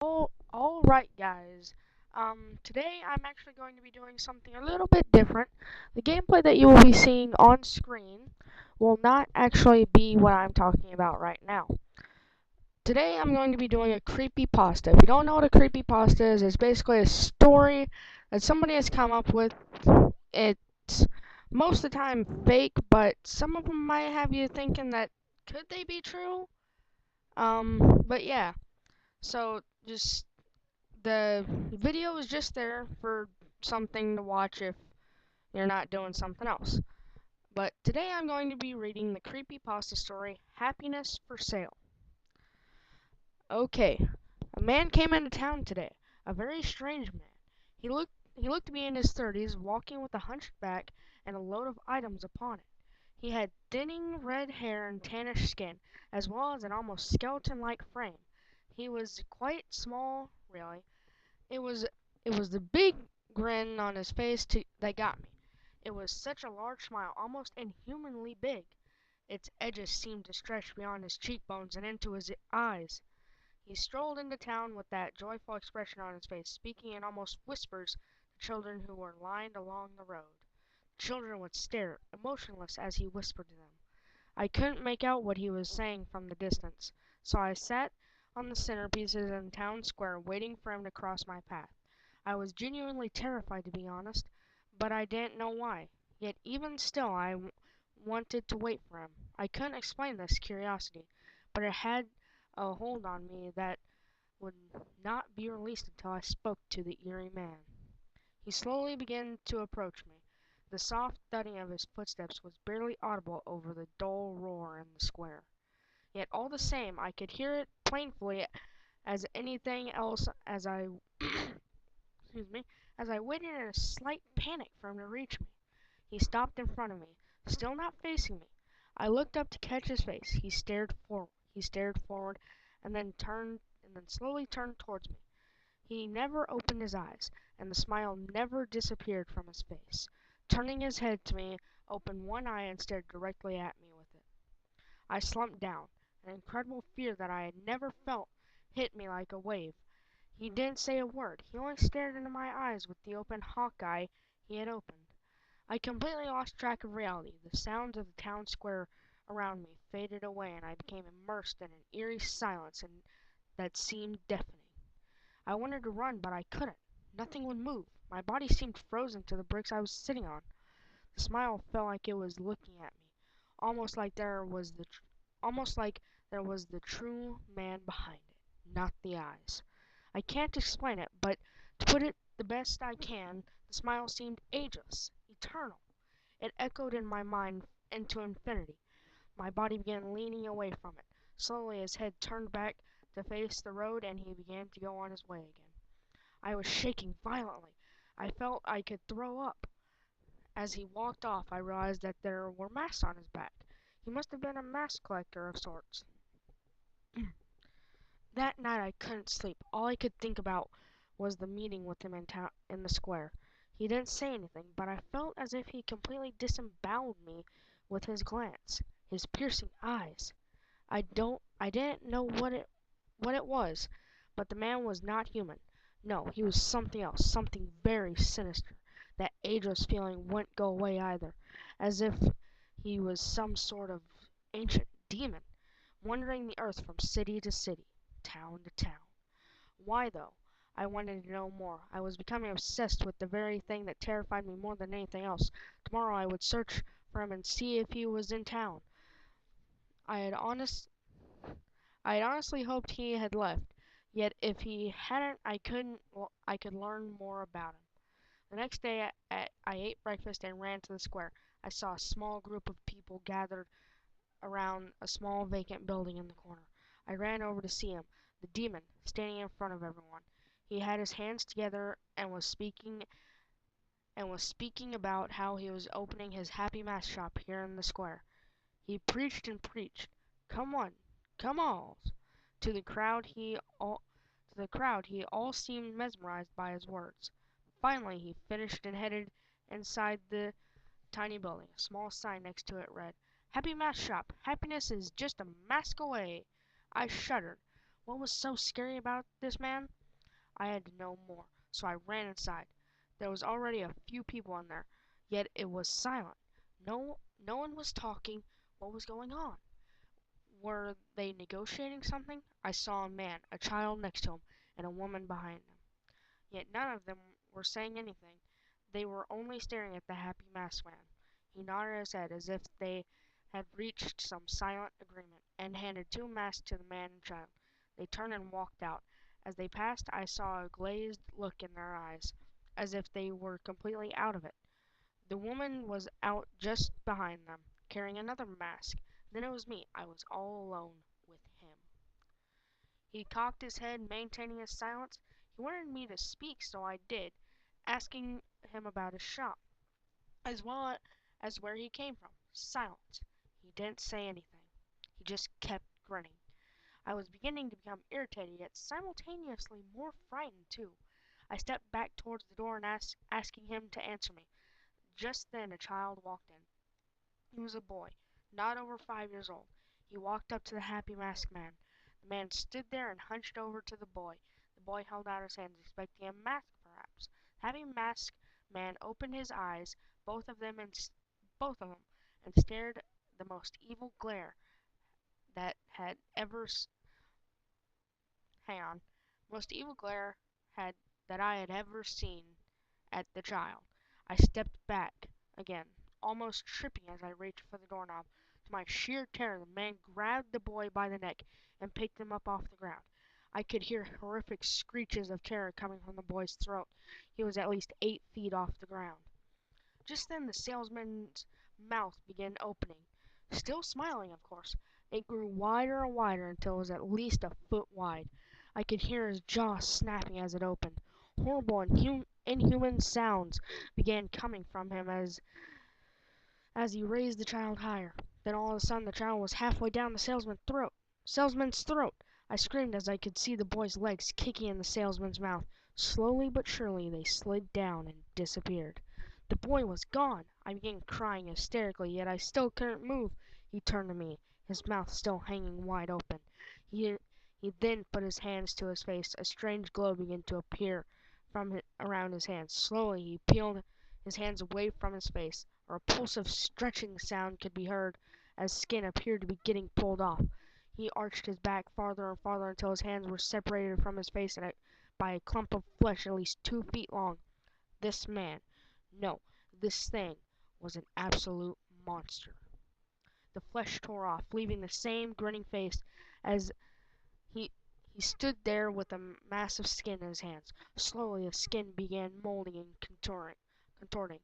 Alright guys, today I'm actually going to be doing something a little bit different. The gameplay that you will be seeing on screen will not actually be what I'm talking about right now. Today I'm going to be doing a creepypasta. If you don't know what a creepypasta is, it's basically a story that somebody has come up with. It's most of the time fake, but some of them might have you thinking that could they be true? But yeah. So just the video is just there for something to watch if you're not doing something else. But today I'm going to be reading the creepypasta story Happiness for Sale. Okay, a man came into town today, a very strange man. He looked to be in his 30s, walking with a hunched back and a load of items upon it. He had thinning red hair and tannish skin, as well as an almost skeleton-like frame. He was quite small, really. It was it was the big grin on his face that got me. It was such a large smile, almost inhumanly big. Its edges seemed to stretch beyond his cheekbones and into his eyes. He strolled into town with that joyful expression on his face, speaking in almost whispers to children who were lined along the road. The children would stare, emotionless, as he whispered to them. I couldn't make out what he was saying from the distance, so I sat on the centerpieces in town square waiting for him to cross my path. I was genuinely terrified, to be honest, but I didn't know why. Yet even still wanted to wait for him. I couldn't explain this curiosity, but it had a hold on me that would not be released until I spoke to the eerie man. He slowly began to approach me. The soft thudding of his footsteps was barely audible over the dull roar in the square. Yet all the same I could hear it plainly as anything else as I excuse me, as I waited in a slight panic for him to reach me. He stopped in front of me, still not facing me. I looked up to catch his face. He stared forward and then slowly turned towards me. He never opened his eyes, and the smile never disappeared from his face. Turning his head to me, opened one eye and stared directly at me with it. I slumped down. An incredible fear that I had never felt hit me like a wave. He didn't say a word. He only stared into my eyes with the open hawk eye he had opened. I completely lost track of reality. The sounds of the town square around me faded away, and I became immersed in an eerie silence that seemed deafening. I wanted to run, but I couldn't. Nothing would move. My body seemed frozen to the bricks I was sitting on. The smile felt like it was looking at me, almost like there was the true man behind it, not the eyes. I can't explain it, but to put it the best I can, the smile seemed ageless, eternal. It echoed in my mind into infinity. My body began leaning away from it. Slowly his head turned back to face the road and he began to go on his way again. I was shaking violently. I felt I could throw up. As he walked off, I realized that there were masks on his back. He must have been a mask collector of sorts. That night I couldn't sleep. All I could think about was the meeting with him in the square. He didn't say anything, but I felt as if he completely disemboweled me with his glance, his piercing eyes. I didn't know what it was, but the man was not human. No, he was something else, something very sinister. That ageless feeling wouldn't go away either, as if he was some sort of ancient demon, wandering the earth from city to city, town to town. Why, though? I wanted to know more. I was becoming obsessed with the very thing that terrified me more than anything else. Tomorrow I would search for him and see if he was in town. I had honest I had honestly hoped he had left, yet if he hadn't I could learn more about him. The next day I ate breakfast and ran to the square. I saw a small group of people gathered around a small vacant building in the corner. I ran over to see him, the demon, standing in front of everyone. He had his hands together and was speaking about how he was opening his Happy Mass shop here in the square. He preached and preached. Come on, come all. To the crowd he all seemed mesmerized by his words. Finally he finished and headed inside the tiny building. A small sign next to it read, Happy Mask Shop. Happiness is just a mask away. I shuddered. What was so scary about this man? I had to know more, so I ran inside. There was already a few people in there, yet it was silent. No one was talking. What was going on? Were they negotiating something? I saw a man, a child next to him, and a woman behind him. Yet none of them were saying anything. They were only staring at the happy masked man. He nodded his head as if they had reached some silent agreement, and handed two masks to the man and child. They turned and walked out. As they passed, I saw a glazed look in their eyes, as if they were completely out of it. The woman was out just behind them, carrying another mask. Then it was me. I was all alone with him. He cocked his head, maintaining his silence. He wanted me to speak, so I did, asking him about his shop, as well as where he came from. Silence. He didn't say anything. He just kept grinning. I was beginning to become irritated, yet simultaneously more frightened, too. I stepped back towards the door and asking him to answer me. Just then a child walked in. He was a boy, not over 5 years old. He walked up to the happy masked man. The man stood there and hunched over to the boy. The boy held out his hands, expecting a mask, perhaps. The happy masked man opened his eyes, both of them, and stared the most evil glare that had ever hang on, most evil glare had that I had ever seen at the child. I stepped back again, almost tripping as I reached for the doorknob. To my sheer terror, the man grabbed the boy by the neck and picked him up off the ground. I could hear horrific screeches of terror coming from the boy's throat. He was at least 8 feet off the ground. Just then the salesman's mouth began opening. Still smiling, of course. It grew wider and wider until it was at least a foot wide. I could hear his jaw snapping as it opened. Horrible and inhuman sounds began coming from him as he raised the child higher. Then all of a sudden the child was halfway down the salesman's throat. I screamed as I could see the boy's legs kicking in the salesman's mouth. Slowly but surely they slid down and disappeared. The boy was gone. I began crying hysterically, yet I still couldn't move. He turned to me, his mouth still hanging wide open. He, he then put his hands to his face. A strange glow began to appear around his hands. Slowly he peeled his hands away from his face. A repulsive stretching sound could be heard as skin appeared to be getting pulled off. He arched his back farther and farther until his hands were separated from his face by a clump of flesh at least 2 feet long. This man, no, this thing, was an absolute monster. The flesh tore off, leaving the same grinning face as he he stood there with a mass of skin in his hands. Slowly the skin began molding and contorting.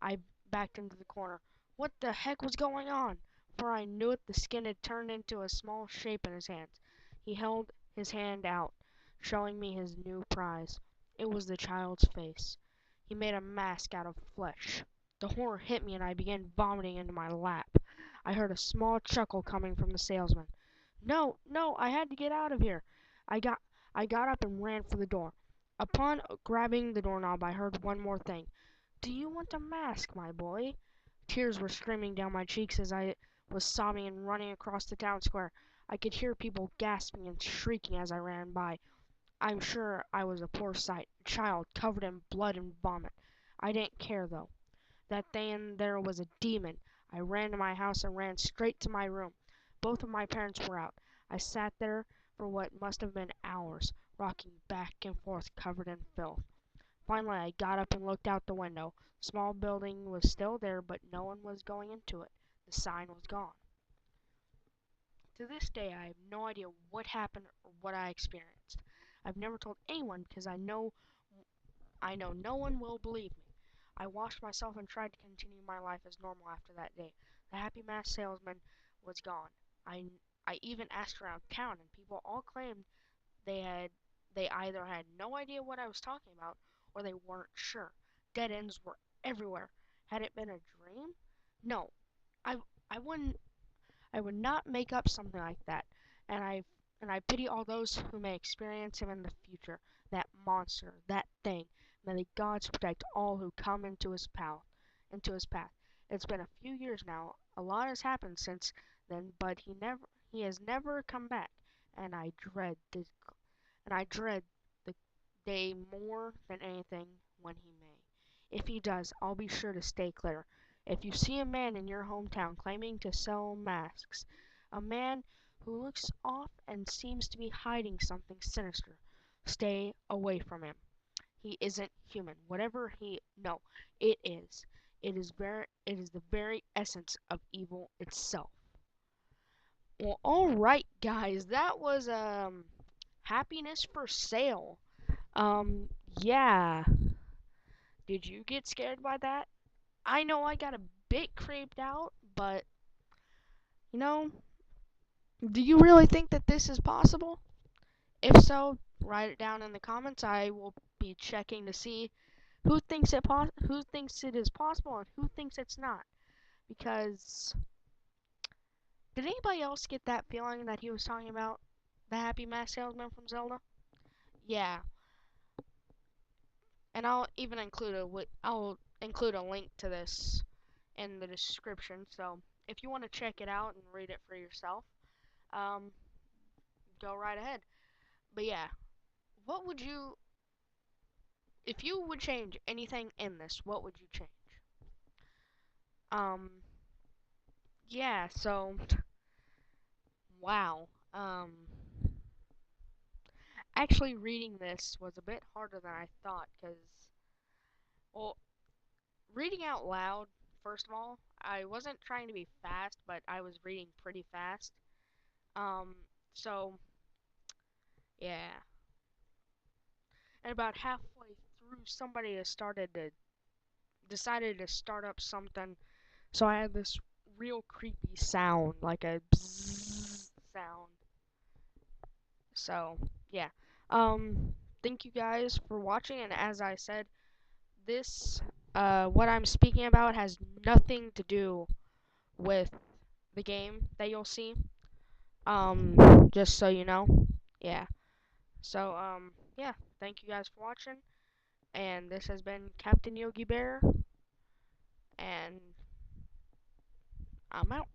I backed into the corner. What the heck was going on? Before I knew it, the skin had turned into a small shape in his hands. He held his hand out, showing me his new prize. It was the child's face. He made a mask out of flesh. The horror hit me and I began vomiting into my lap. I heard a small chuckle coming from the salesman. No, no, I had to get out of here. I got I got up and ran for the door. Upon grabbing the doorknob, I heard one more thing. Do you want a mask, my boy? Tears were streaming down my cheeks as I was sobbing and running across the town square. I could hear people gasping and shrieking as I ran by. I'm sure I was a poor sight, a child covered in blood and vomit. I didn't care, though. That thing there was a demon. I ran to my house and ran straight to my room. Both of my parents were out. I sat there for what must have been hours, rocking back and forth covered in filth. Finally I got up and looked out the window. The small building was still there, but no one was going into it. The sign was gone. To this day I have no idea what happened or what I experienced. I've never told anyone because I know no one will believe me. I washed myself and tried to continue my life as normal after that day. The happy mask salesman was gone. I even asked around town and people all claimed they had they either had no idea what I was talking about or they weren't sure. Dead ends were everywhere. Had it been a dream? No. I I would not make up something like that. And I pity all those who may experience him in the future. That monster, that thing. May the gods protect all who come into his path. It's been a few years now. A lot has happened since then, but he has never come back. and I dread the day more than anything when he may. If he does, I'll be sure to stay clear. If you see a man in your hometown claiming to sell masks, a man who looks off and seems to be hiding something sinister, stay away from him. He isn't human. Whatever he no, it is. It is the very essence of evil itself. Well, all right, guys, that was happiness for sale. Um, yeah. Did you get scared by that? I know I got a bit creeped out, but you know, do you really think that this is possible? If so, write it down in the comments. I will be checking to see who thinks it is possible and who thinks it's not. Because did anybody else get that feeling that he was talking about the Happy Mask Salesman from Zelda? Yeah, and I'll include a link to this in the description. So if you want to check it out and read it for yourself, um, go right ahead. But yeah, what would you if you would change anything in this? What would you change? Um, yeah. So wow. Actually, reading this was a bit harder than I thought because well, reading out loud. First of all, I wasn't trying to be fast, but I was reading pretty fast. Um, so yeah, and about halfway through, somebody has started to decided to start up something. So I had this real creepy sound, like a bzzz sound. So yeah, thank you guys for watching. And as I said, this what I'm speaking about has nothing to do with the game that you'll see. Just so you know, yeah. So yeah, thank you guys for watching. And this has been Captain Yogi Bear, and I'm out.